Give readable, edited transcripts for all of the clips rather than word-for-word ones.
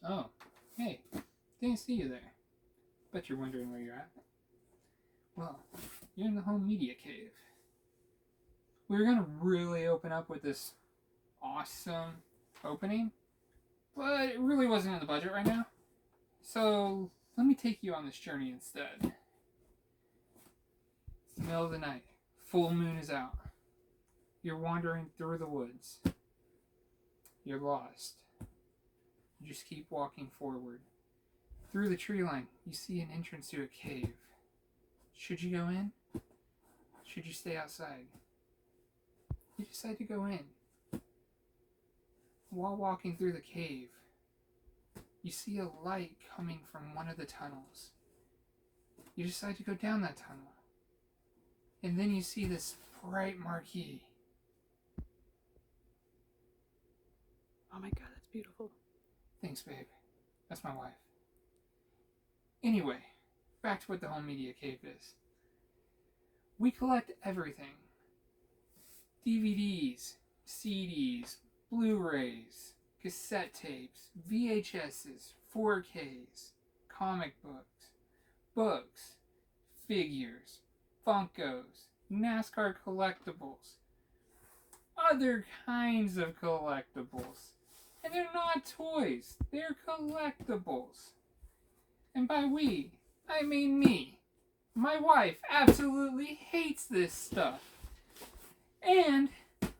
Oh, hey, didn't see you there. Bet you're wondering where you're at. Well, you're in the home media cave. We were gonna really open up with this awesome opening, but it really wasn't in the budget right now. So let me take you on this journey instead. It's the middle of the night. Full moon is out. You're wandering through the woods. You're lost. You just keep walking forward. Through the tree line, you see an entrance to a cave. Should you go in? Should you stay outside? You decide to go in. While walking through the cave, you see a light coming from one of the tunnels. You decide to go down that tunnel. And then you see this bright marquee. Oh my god, that's beautiful. Thanks, babe. That's my wife. Anyway, back to what the home media cave is. We collect everything. DVDs, CDs, Blu-rays, cassette tapes, VHSs, 4Ks, comic books, figures, Funkos, NASCAR collectibles, other kinds of collectibles. And they're not toys, they're collectibles. And by we, I mean me. My wife absolutely hates this stuff. And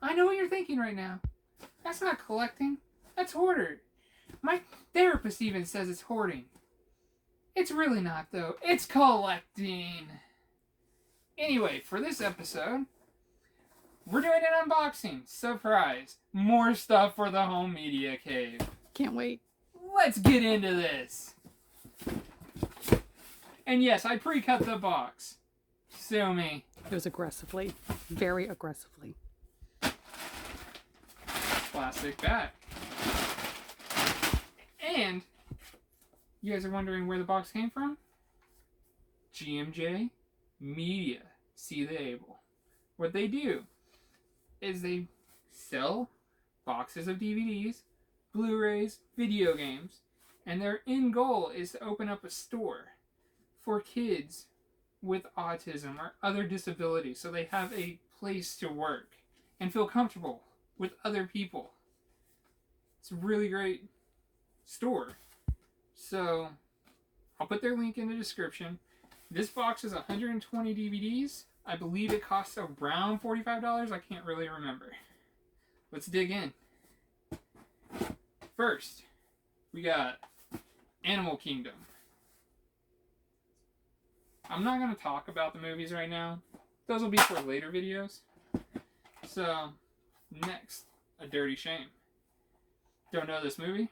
I know what you're thinking right now. That's not collecting, that's hoarder. My therapist even says it's hoarding. It's really not though, it's collecting. Anyway, for this episode, we're doing an unboxing. Surprise. More stuff for the home media cave. Can't wait. Let's get into this. And yes, I pre-cut the box. Sue me. It was aggressively. Very aggressively. Plastic back. And you guys are wondering where the box came from? GMJ Media. See the able. What they do is they sell boxes of DVDs, Blu-rays, video games, and their end goal is to open up a store for kids with autism or other disabilities so they have a place to work and feel comfortable with other people. It's a really great store. So I'll put their link in the description. This box is 120 DVDs. I believe it costs around $45. I can't really remember. Let's dig in. First, we got Animal Kingdom. I'm not going to talk about the movies right now. Those will be for later videos. So, next, A Dirty Shame. Don't know this movie,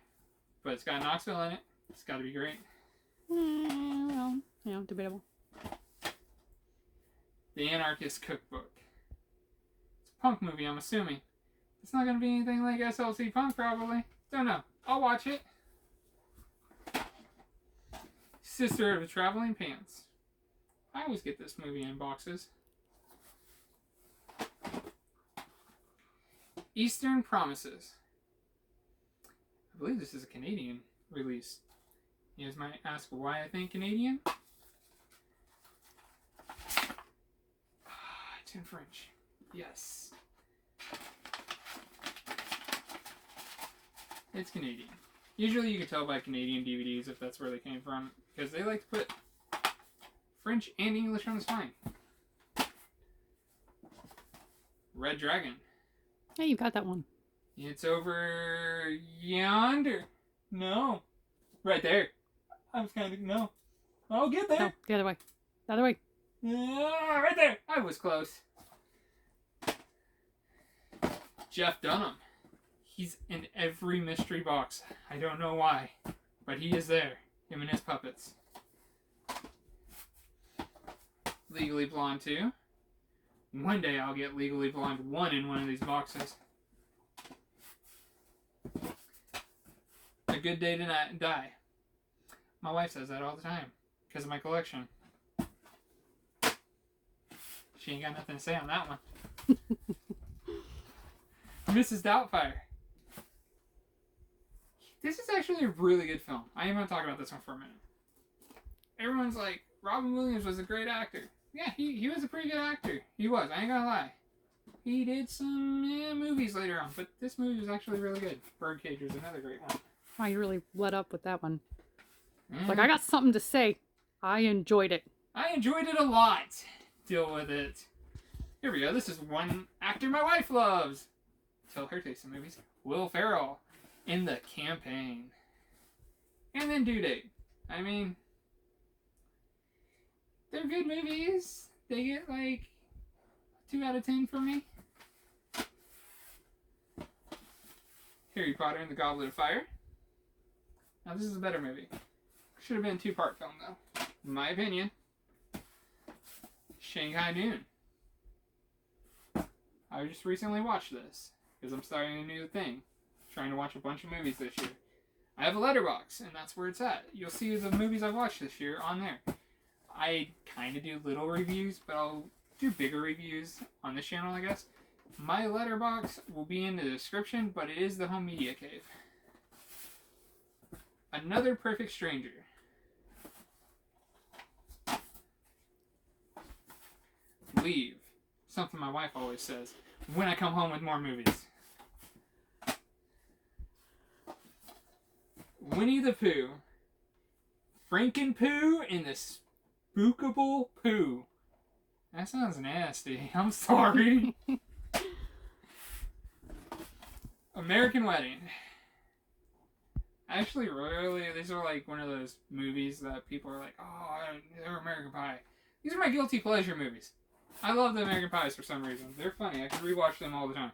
but it's got Knoxville in it. It's got to be great. Well, debatable. The Anarchist Cookbook. It's a punk movie, I'm assuming. It's not going to be anything like SLC Punk, probably. Don't know. I'll watch it. Sister of the Traveling Pants. I always get this movie in boxes. Eastern Promises. I believe this is a Canadian release. You guys might ask why I think Canadian. It's in French. Yes. It's Canadian. Usually you can tell by Canadian DVDs if that's where they came from, because they like to put French and English on the spine. Red Dragon. Hey, you got that one. It's over yonder. No. Right there. I was kind of, no. I'll get there. No, the other way. The other way. Yeah, right there. I was close. Jeff Dunham. He's in every mystery box. I don't know why, but he is there. Him and his puppets. Legally Blonde 2. One day I'll get Legally Blonde 1 in one of these boxes. A Good Day to Die. My wife says that all the time because of my collection. She ain't got nothing to say on that one. Mrs. Doubtfire. This is actually a really good film. I am going to talk about this one for a minute. Everyone's like, Robin Williams was a great actor. Yeah, he was a pretty good actor. He was, I ain't gonna lie. He did some movies later on, but this movie was actually really good. Birdcage was another great one. Wow, you really let up with that one. Like, I got something to say. I enjoyed it. I enjoyed it a lot. Deal with it. Here we go. This is one actor my wife loves. Tell her taste in movies. Will Ferrell in The Campaign. And then Due Date. I mean, they're good movies. They get like 2 out of 10 from me. Harry Potter and the Goblet of Fire. Now this is a better movie. Should have been a 2-part film though, in my opinion. Shanghai Noon. I just recently watched this because I'm starting a new thing, trying to watch a bunch of movies this year. I have a letterbox, and that's where it's at. You'll see the movies I've watched this year on there. I kind of do little reviews, but I'll do bigger reviews on this channel, I guess. My letterbox will be in the description, but it is the Home Media Cave. Another Perfect Stranger. Leave. Something my wife always says when I come home with more movies. Winnie the Pooh. Frankenpoo and the Spookable Pooh. That sounds nasty. I'm sorry. American Wedding. Actually, really, these are like one of those movies that people are like, oh, they're American Pie. These are my guilty pleasure movies. I love the American Pies for some reason. They're funny. I can rewatch them all the time.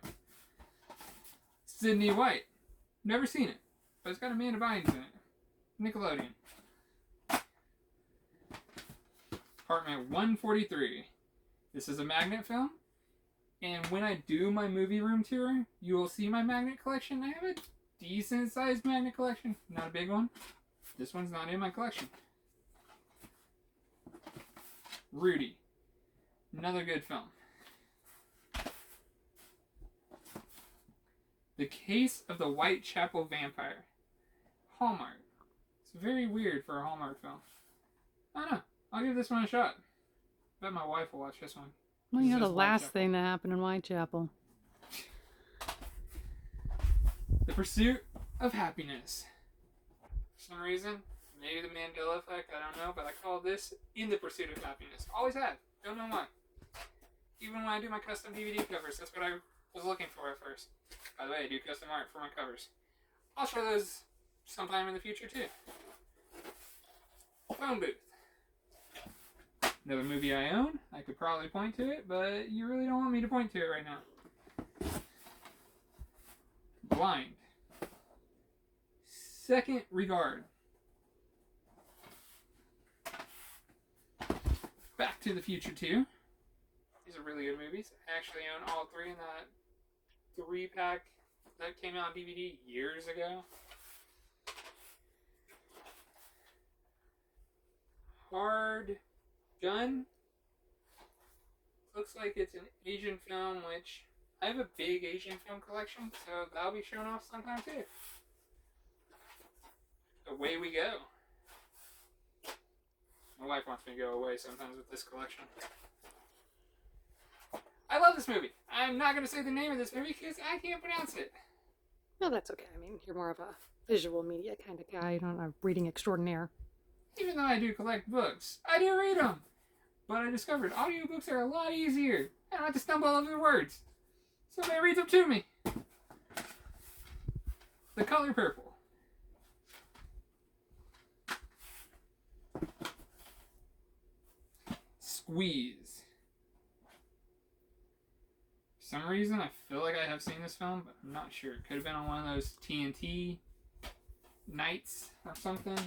Sydney White. Never seen it, but it's got Amanda Bynes in it. Nickelodeon. Apartment 143. This is a magnet film. And when I do my movie room tour, you will see my magnet collection. I have a decent sized magnet collection. Not a big one. This one's not in my collection. Rudy. Another good film. The Case of the Whitechapel Vampire. Hallmark. It's very weird for a Hallmark film. I don't know. I'll give this one a shot. Bet my wife will watch this one. Well, you know the last thing that happened in Whitechapel. The Pursuit of Happiness. For some reason, maybe the Mandela effect, I don't know, but I call this In the Pursuit of Happiness. Always have. Don't know why. Even when I do my custom DVD covers, that's what I was looking for at first. By the way, I do custom art for my covers. I'll show those sometime in the future too. Phone Booth. Another movie I own. I could probably point to it, but you really don't want me to point to it right now. Blind. Second Regard. Back to the Future 2. These are really good movies. I actually own all 3 in that 3-pack that came out on DVD years ago. Hard Gun. Looks like it's an Asian film, which I have a big Asian film collection, so that'll be shown off sometime too. Away we go. My wife wants me to go away sometimes with this collection. I love this movie. I'm not going to say the name of this movie because I can't pronounce it. No, that's okay. I mean, you're more of a visual media kind of guy. You're not a reading extraordinaire. Even though I do collect books, I do read them. But I discovered audiobooks are a lot easier. I don't have to stumble over the words. Somebody reads them to me. The Color Purple. Squeeze. For some reason, I feel like I have seen this film, but I'm not sure. It could have been on one of those TNT nights or something.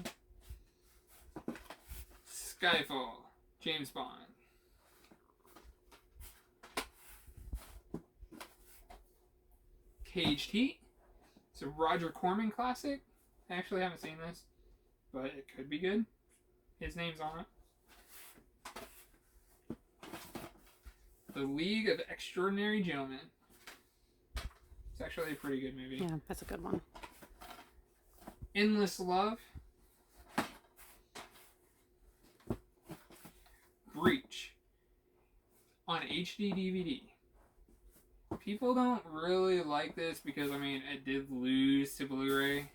Skyfall. James Bond. Caged Heat. It's a Roger Corman classic. I actually haven't seen this, but it could be good. His name's on it. The League of Extraordinary Gentlemen. It's actually a pretty good movie. Yeah, that's a good one. Endless Love, Breach on HD DVD. People don't really like this because, I mean, it did lose to Blu-ray.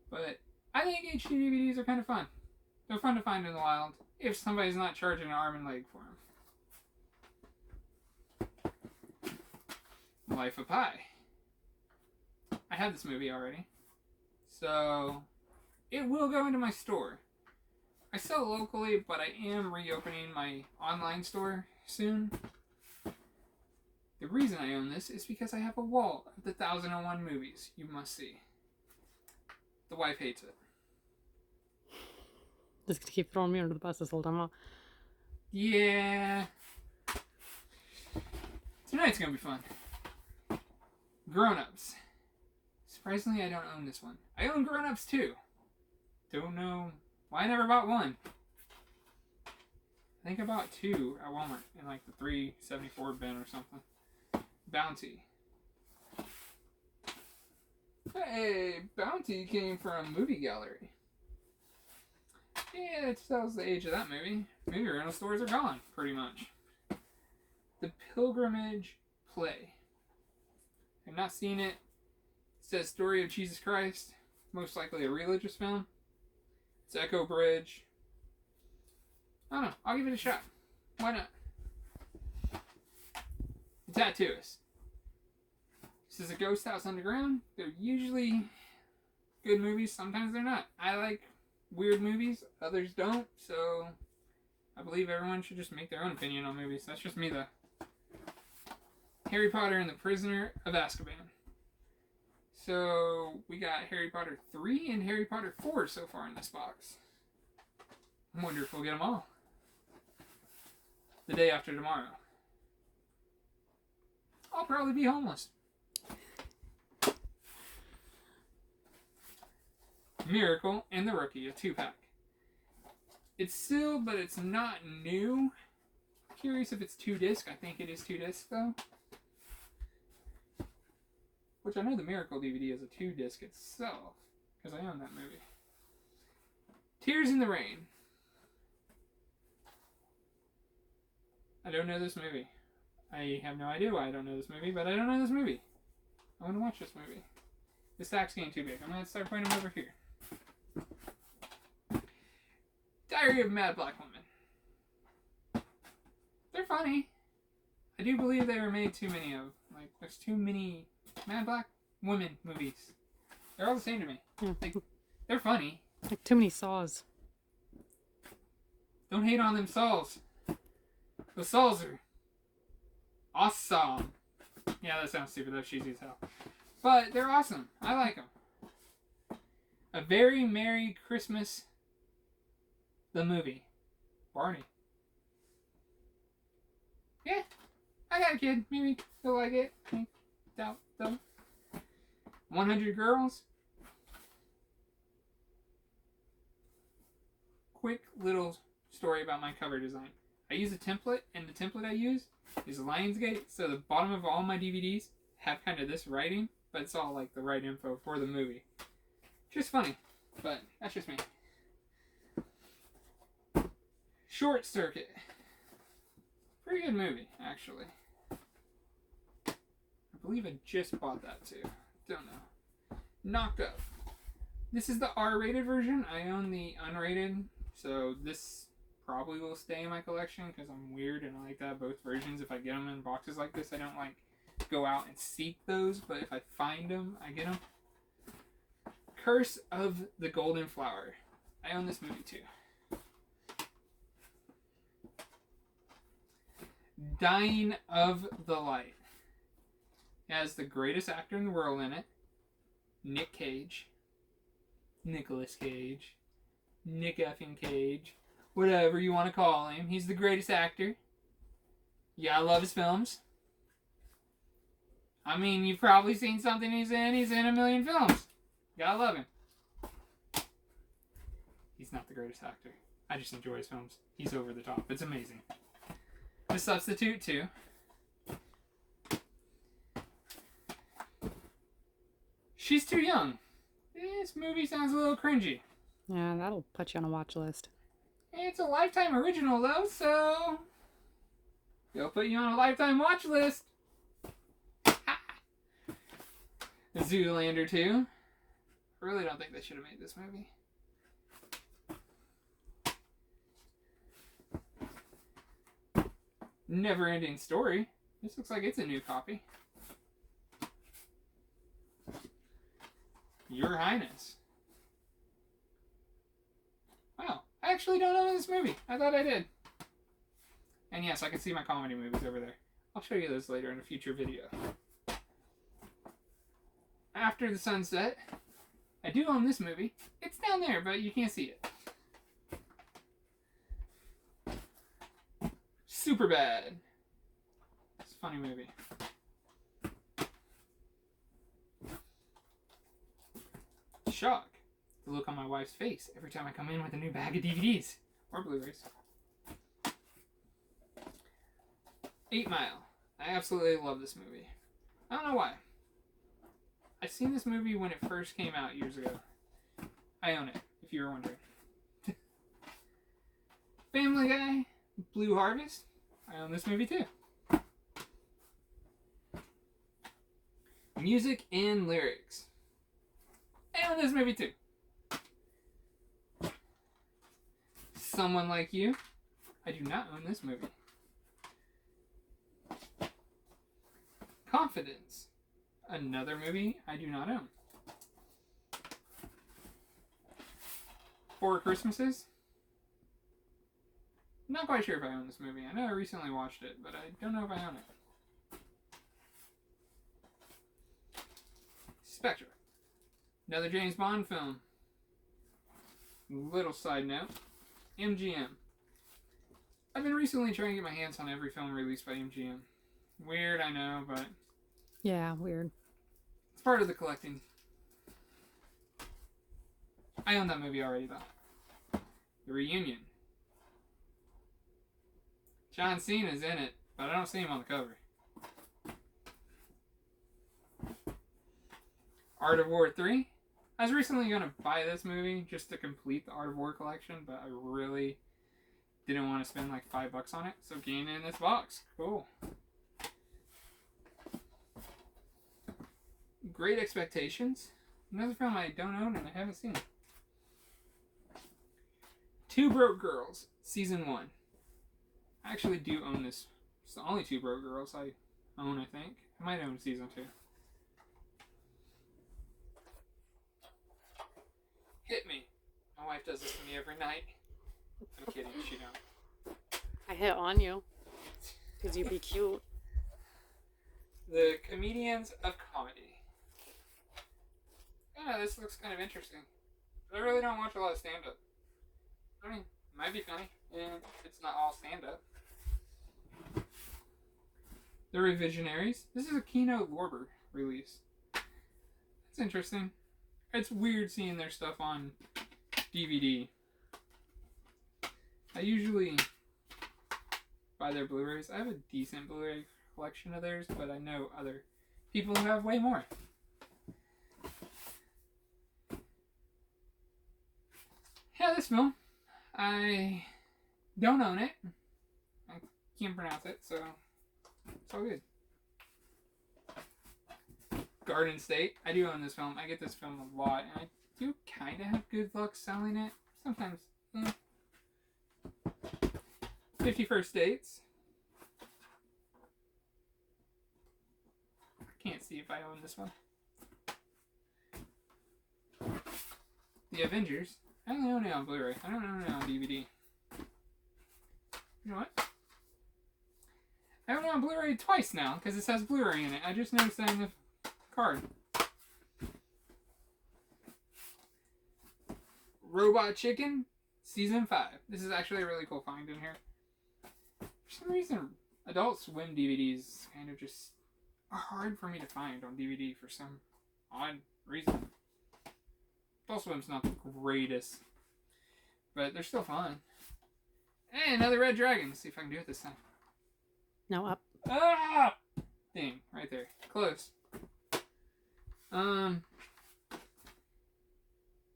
But I think HD DVDs are kind of fun. They're fun to find in the wild if somebody's not charging an arm and leg for them. Life of Pi. I have this movie already. So, it will go into my store. I sell locally, but I am reopening my online store soon. The reason I own this is because I have a wall of the 1001 movies you must see. The wife hates it. Just gonna keep throwing me under the bus this whole time, huh? Yeah. Tonight's gonna be fun. Grown Ups. Surprisingly, I don't own this one. I own Grown Ups too. Don't know why I never bought one. I think I bought two at Walmart in like the $3.74 bin or something. Bounty. Hey, Bounty came from Movie Gallery. Yeah, it tells the age of that movie. Movie rental stores are gone, pretty much. The Pilgrimage Play. I've not seen it. It says Story of Jesus Christ. Most likely a religious film. It's Echo Bridge. I don't know. I'll give it a shot. Why not? The Tattooist. This is a Ghost House Underground. They're usually good movies. Sometimes they're not. I like weird movies. Others don't. So I believe everyone should just make their own opinion on movies. That's just me, though. Harry Potter and the Prisoner of Azkaban. So we got Harry Potter 3 and Harry Potter 4 so far in this box. I wonder if we'll get them all. The day after tomorrow. I'll probably be homeless. Miracle and the Rookie, a 2-pack. It's sealed, but it's not new. Curious if it's 2-disc. I think it is 2-disc, though. Which I know the Miracle DVD is a 2-disc itself, because I own that movie. Tears in the Rain. I don't know this movie. I have no idea why I don't know this movie, but I don't know this movie. I want to watch this movie. The stack's getting too big. I'm going to start putting them over here. Diary of a Mad Black Woman. They're funny. I do believe they were made too many of. Like, there's too many Mad Black Women movies. They're all the same to me. Yeah. Like, they're funny. Like too many saws. Don't hate on them saws. The saws are awesome. Yeah, that sounds stupid. That's cheesy as hell. But they're awesome. I like them. A Very Merry Christmas. The movie. Barney. Yeah. I got a kid. Maybe he'll like it. Doubt though. 100 Girls. Quick little story about my cover design. I use a template, and the template I use is Lionsgate, so the bottom of all my DVDs have kind of this writing, but it's all like the right info for the movie. Just funny, but that's just me. Short Circuit. Pretty good movie, actually. I believe I just bought that too. Don't know. Knocked Up. This is the R-rated version. I own the unrated, so this probably will stay in my collection because I'm weird and I like to have both versions. If I get them in boxes like this, I don't like go out and seek those, but if I find them, I get them. Curse of the Golden Flower. I own this movie too. Dying of the Light. It has the greatest actor in the world in it. Nick Cage. Nicolas Cage. Nick effing Cage. Whatever you want to call him. He's the greatest actor. Yeah, I love his films. I mean, you've probably seen something he's in. He's in a million films. Gotta love him. He's not the greatest actor. I just enjoy his films. He's over the top. It's amazing. The Substitute, too. She's Too Young. This movie sounds a little cringy. Yeah, that'll put you on a watch list. It's a Lifetime original, though, so... It'll put you on a Lifetime watch list. Zoolander 2. I really don't think they should have made this movie. Never Ending Story. This looks like it's a new copy. Your Highness. Wow, I actually don't know this movie. I thought I did. And yes, I can see my comedy movies over there. I'll show you those later in a future video. After the Sunset. I do own this movie. It's down there, but you can't see it. Superbad. It's a funny movie. Shock. The look on my wife's face every time I come in with a new bag of DVDs or Blu-rays. 8 Mile. I absolutely love this movie. I don't know why. I've seen this movie when it first came out years ago. I own it, if you were wondering. Family Guy, Blue Harvest. I own this movie too. Music and lyrics. I own this movie too. Someone Like You. I do not own this movie. Confidence. Another movie I do not own. Four Christmases. Not quite sure if I own this movie. I know I recently watched it, but I don't know if I own it. Spectre. Another James Bond film. Little side note. MGM. I've been recently trying to get my hands on every film released by MGM. Weird, I know, but... Yeah, weird. It's part of the collecting. I own that movie already, though. The Reunion. John Cena's in it, but I don't see him on the cover. Art of War 3. I was recently going to buy this movie just to complete the Art of War collection, but I really didn't want to spend like $5 on it, so getting it in this box. Cool. Great Expectations. Another film I don't own and I haven't seen. Two Broke Girls, Season 1. I actually do own this. It's the only Two Broke Girls I own, I think. I might own Season 2. Hit Me. My wife does this to me every night. I'm kidding, she don't. I hit on you. Because you'd be cute. The Comedians of Comedy. Yeah, this looks kind of interesting. I really don't watch a lot of stand-up. I mean, it might be funny, and it's not all stand-up. The Revisionaries. This is a Kino Lorber release. That's interesting. It's weird seeing their stuff on DVD. I usually buy their Blu-rays. I have a decent Blu-ray collection of theirs, but I know other people who have way more. Yeah, this film. I don't own it. I can't pronounce it, so it's all good. Garden State. I do own this film. I get this film a lot, and I do kind of have good luck selling it. Sometimes. 50 First Dates. I can't see if I own this one. The Avengers. I only own it on Blu-ray. I don't own it on DVD. You know what? I own it on Blu-ray twice now, because it says Blu-ray in it. I just noticed that in the card. Robot Chicken, Season 5. This is actually a really cool find in here. For some reason, Adult Swim DVDs kind of just are hard for me to find on DVD for some odd reason. Adult Swim's not the greatest, but they're still fun. Hey, another Red Dragon. Let's see if I can do it this time. No, up. Ah! Dang, right there. Close.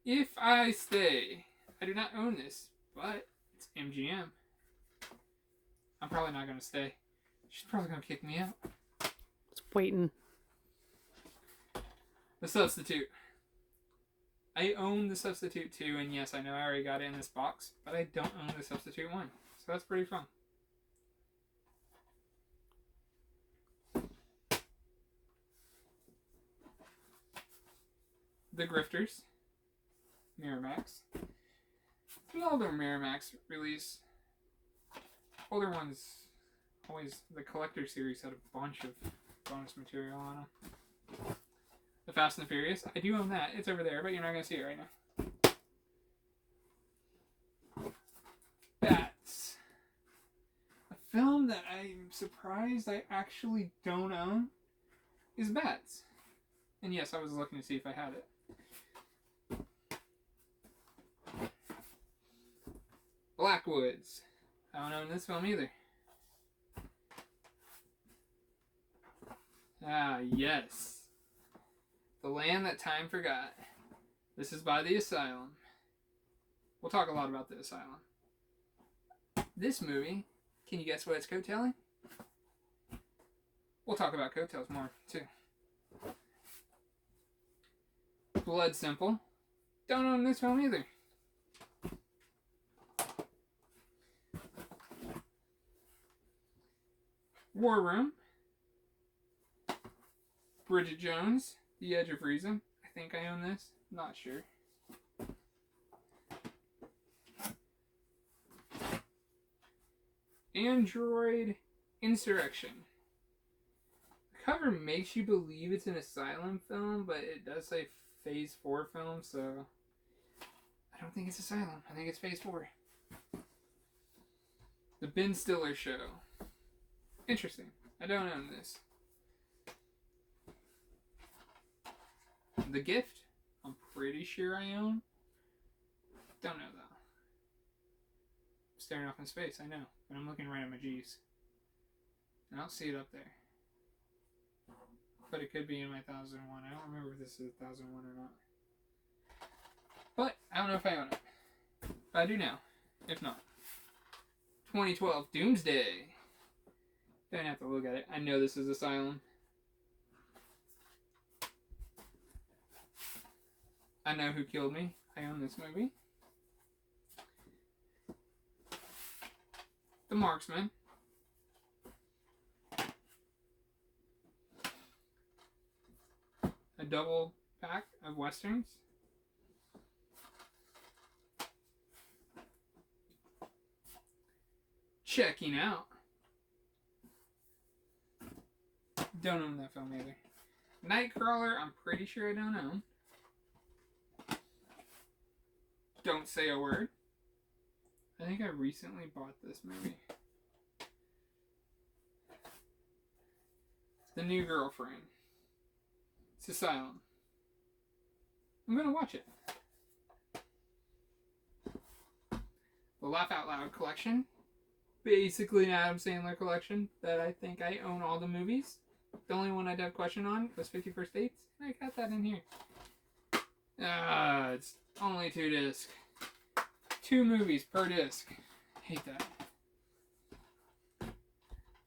If I Stay. I do not own this, but it's MGM. I'm probably not going to stay. She's probably going to kick me out. It's waiting. The Substitute. I own The Substitute 2, and yes, I know I already got it in this box, but I don't own The Substitute 1. So that's pretty fun. The Grifters. Miramax. An older Miramax release. Older ones, always, the Collector series had a bunch of bonus material on them. The Fast and the Furious. I do own that. It's over there, but you're not going to see it right now. Bats. A film that I'm surprised I actually don't own is Bats. And yes, I was looking to see if I had it. Blackwoods. I don't own this film either. Ah, yes. The Land That Time Forgot. This is by The Asylum. We'll talk a lot about The Asylum. This movie, can you guess what it's coattailing? We'll talk about coattails more, too. Blood Simple. Don't own this film either. War Room. Bridget Jones. The Edge of Reason. I think I own this. Not sure. Android Insurrection. The cover makes you believe it's an Asylum film, but it does say Phase 4 film, so I don't think it's Asylum. I think it's Phase 4. The Ben Stiller Show. Interesting. I don't own this. The Gift. I'm pretty sure I own. Don't know though. I'm staring off in space, I know. But I'm looking right at my G's. I don't see it up there. But it could be in my 1001. I don't remember if this is 1001 or not. But I don't know if I own it. But I do now. If not. 2012 Doomsday. Don't have to look at it. I know this is Asylum. I Know Who Killed Me. I own this movie. The Marksman. A double pack of Westerns. Checking Out. Don't own that film either. Nightcrawler, I'm pretty sure I don't own. Don't Say a Word. I think I recently bought this movie. The New Girlfriend. It's Asylum. I'm gonna watch it. The Laugh Out Loud collection. Basically an Adam Sandler collection that I think I own all the movies. The only one I'd have question on was 50 First Dates, and I got that in here. It's only 2 discs. 2 movies per disc. Hate that.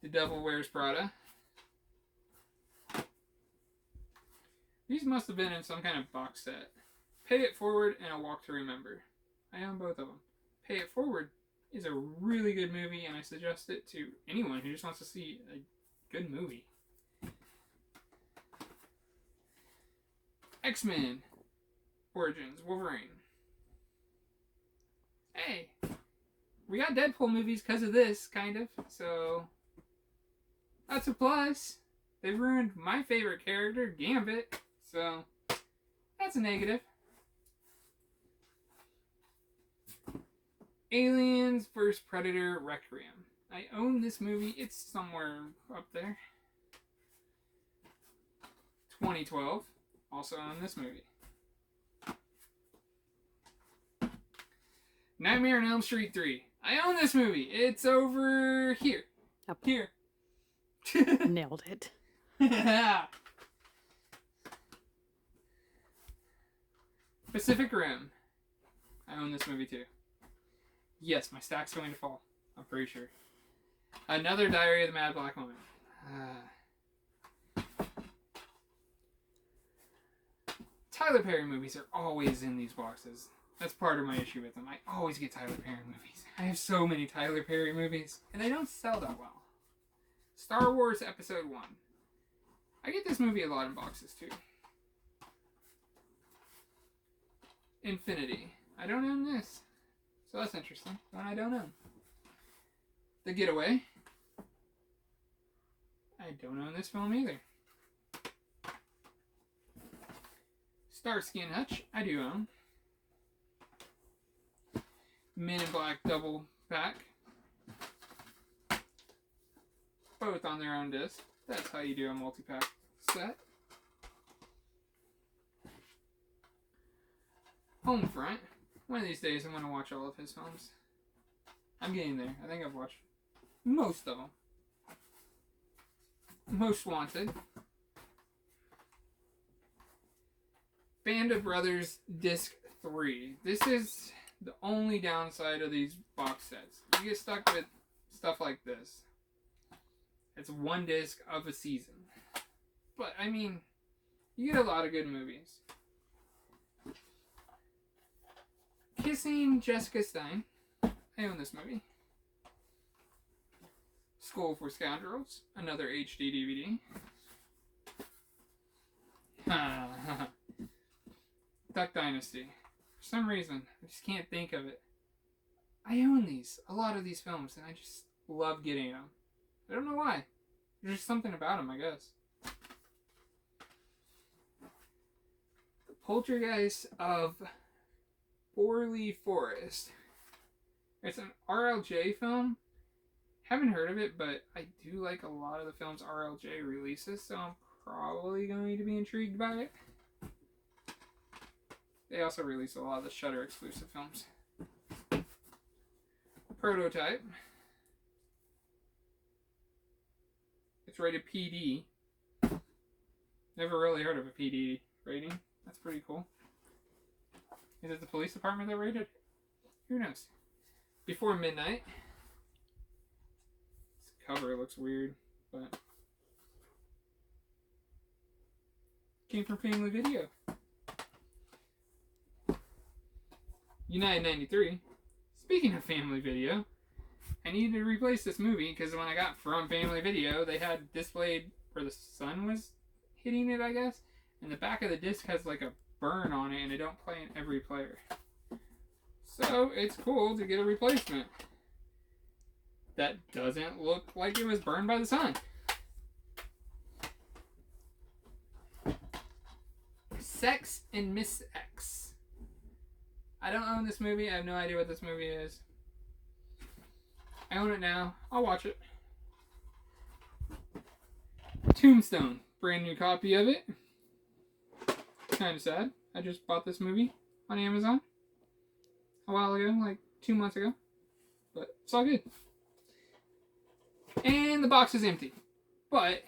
The Devil Wears Prada. These must have been in some kind of box set. Pay It Forward and A Walk to Remember. I own both of them. Pay It Forward is a really good movie, and I suggest it to anyone who just wants to see a good movie. X-Men Origins Wolverine. Hey, we got Deadpool movies because of this, kind of, so that's a plus. They ruined my favorite character, Gambit, so that's a negative. Aliens vs. Predator Requiem. I own this movie. It's somewhere up there. 2012. Also own this movie. Nightmare on Elm Street 3. I own this movie. It's over here. Up here. Nailed it. Pacific Rim. I own this movie too. Yes, my stack's going to fall. I'm pretty sure. Another Diary of the Mad Black Woman. Tyler Perry movies are always in these boxes. That's part of my issue with them. I always get Tyler Perry movies. I have so many Tyler Perry movies, and they don't sell that well. Star Wars Episode 1. I get this movie a lot in boxes too. Infinity. I don't own this. So that's interesting. One I don't own. The Getaway. I don't own this film either. Starsky and Hutch. I do own. Men in Black Double Pack. Both on their own disc. That's how you do a multi-pack set. Homefront. One of these days I'm going to watch all of his films. I'm getting there. I think I've watched most of them. Most Wanted. Band of Brothers Disc 3. This is the only downside of these box sets. You get stuck with stuff like this. It's one disc of a season. But, I mean, you get a lot of good movies. Kissing Jessica Stein. I own this movie. School for Scoundrels. Another HD DVD. Duck Dynasty. For some reason, I just can't think of it. I own these. A lot of these films, and I just love getting them. I don't know why. There's just something about them, I guess. The Poltergeist of Borley Forest. It's an RLJ film. Haven't heard of it, but I do like a lot of the films RLJ releases, so I'm probably going to be intrigued by it. They also release a lot of the Shudder exclusive films. Prototype. It's rated PD. Never really heard of a PD rating. That's pretty cool. Is it the police department that rated? Who knows? Before Midnight. This cover looks weird, but came from Family Video. United 93. Speaking of Family Video, I needed to replace this movie because when I got from Family Video, they had displayed where the sun was hitting it, I guess. And the back of the disc has like a burn on it, and it don't play in every player. So it's cool to get a replacement that doesn't look like it was burned by the sun. Sex and Miss X. I don't own this movie. I have no idea what this movie is. I own it now. I'll watch it. Tombstone. Brand new copy of it. Kind of sad. I just bought this movie on Amazon a while ago, like 2 months ago. But it's all good. And the box is empty. But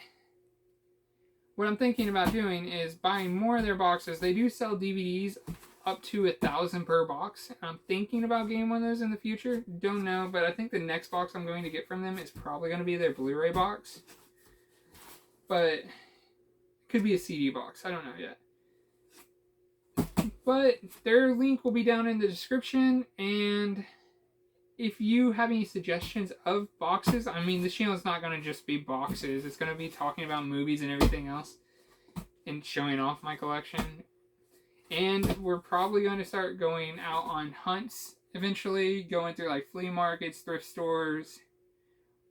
what I'm thinking about doing is buying more of their boxes. They do sell DVDs up to 1,000 per box. I'm thinking about getting one of those in the future. Don't know, but I think the next box I'm going to get from them is probably going to be their Blu-ray box. But it could be a CD box. I don't know yet. But their link will be down in the description, and if you have any suggestions of boxes, I mean, this channel is not going to just be boxes. It's going to be talking about movies and everything else and showing off my collection. And we're probably going to start going out on hunts eventually, going through like flea markets, thrift stores,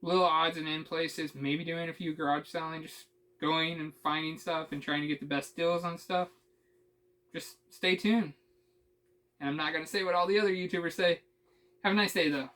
little odds and end places, maybe doing a few garage selling, just going and finding stuff and trying to get the best deals on stuff. Just stay tuned. And I'm not going to say what all the other YouTubers say. Have a nice day, though.